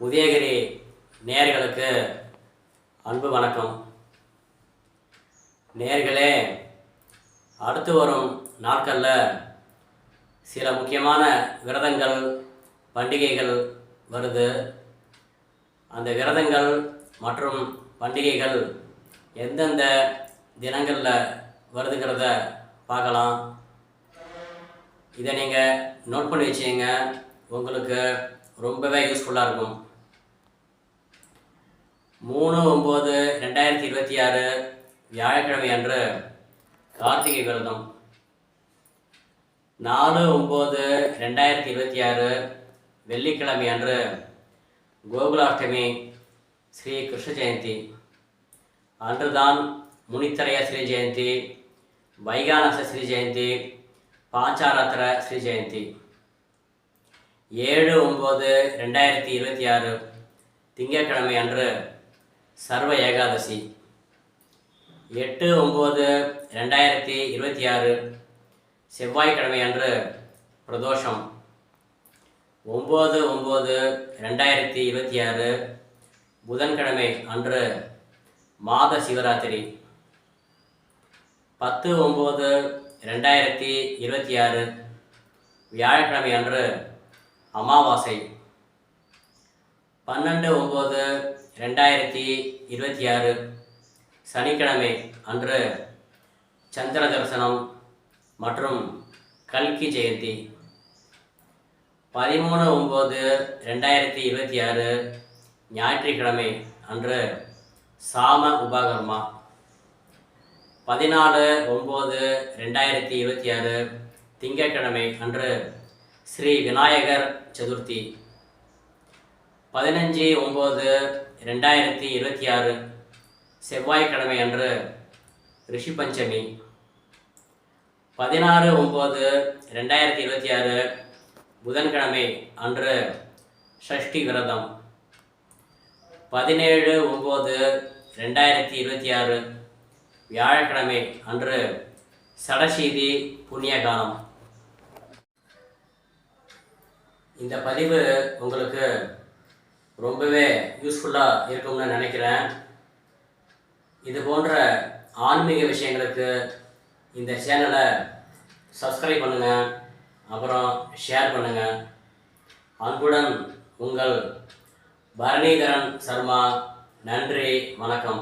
உதயகிரி நேயர்களுக்கு அன்பு வணக்கம். நேயர்களே, அடுத்து வரும் நாட்களில் சில முக்கியமான விரதங்கள், பண்டிகைகள் வருது. அந்த விரதங்கள் மற்றும் பண்டிகைகள் எந்தெந்த தினங்களில் வருதுங்கிறத பார்க்கலாம். இதை நீங்கள் நோட் பண்ணி வச்சுங்க, உங்களுக்கு ரொம்பவே யூஸ்ஃபுல்லாக இருக்கும். 3/9/2026 வியாழக்கிழமை அன்று கார்த்திகை விரதம். 4/9/2026 வெள்ளிக்கிழமை அன்று கோகுலாஷ்டமி ஸ்ரீ கிருஷ்ண ஜெயந்தி. அன்றுதான் முனித்திரைய ஸ்ரீ ஜெயந்தி, வைகானச ஸ்ரீ ஜெயந்தி, பாஞ்சாராத்திர ஸ்ரீ ஜெயந்தி. 7/9/2026 திங்கட்கிழமை அன்று சர்வ ஏகாதசி. 8/9/2026 செவ்வாய்க்கிழமை அன்று பிரதோஷம். 9/9/2026 புதன்கிழமை அன்று மாத சிவராத்திரி. 10/9/2026 வியாழக்கிழமை அன்று அமாவாசை. 12/9/2026 சனிக்கிழமை அன்று சந்திர தரிசனம் மற்றும் கல்கி ஜெயந்தி. 13/9/2026 ஞாயிற்றுக்கிழமை அன்று சாம உபகர்மா. 14/9/2026 திங்கட்கிழமை அன்று ஸ்ரீ விநாயகர் சதுர்த்தி. 15/9/2026 செவ்வாய்க்கிழமை அன்று ரிஷி பஞ்சமி. 16/9/2026 புதன்கிழமை அன்று ஷஷ்டி விரதம். 17/9/2026 வியாழக்கிழமை அன்று சடசீதி புண்ணியகாலம். இந்த பதிவு உங்களுக்கு ரொம்பவே யூஸ்ஃபுல்லாக இருக்கும்னு நினைக்கிறேன். இது போன்ற ஆன்மீக விஷயங்களுக்கு இந்த சேனலை சப்ஸ்கிரைப் பண்ணுங்கள், அப்புறம் ஷேர் பண்ணுங்கள். அன்புடன் உங்கள் பரணிதரன் சர்மா. நன்றி, வணக்கம்.